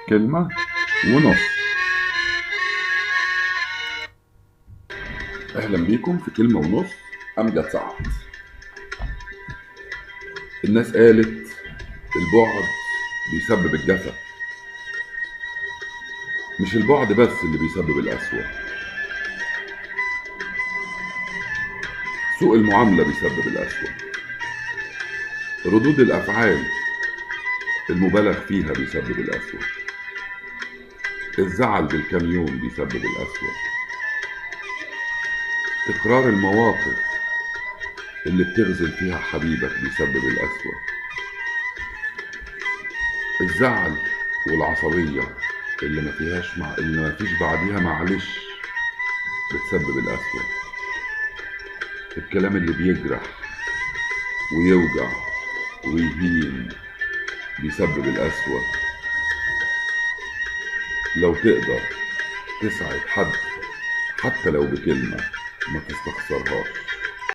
كلمة ونص. أهلا بيكم في كلمة ونص. أمجد سعد. الناس قالت البعد بيسبب الجفا. مش البعد بس اللي بيسبب القسوة، سوء المعاملة بيسبب القسوة، ردود الأفعال المبالغ فيها بيسبب القسوة، الزعل بالكام يوم بيسبب القسوة، تكرار المواقف اللي بتغزل فيها حبيبك بيسبب القسوة، الزعل والعصبية اللي ما فيش بعديها معلش بتسبب القسوة، الكلام اللي بيجرح ويوجع ويهين بيسبب القسوة. لو تقدر تسعد حد حتى لو بكلمة ما تستخسرهاش.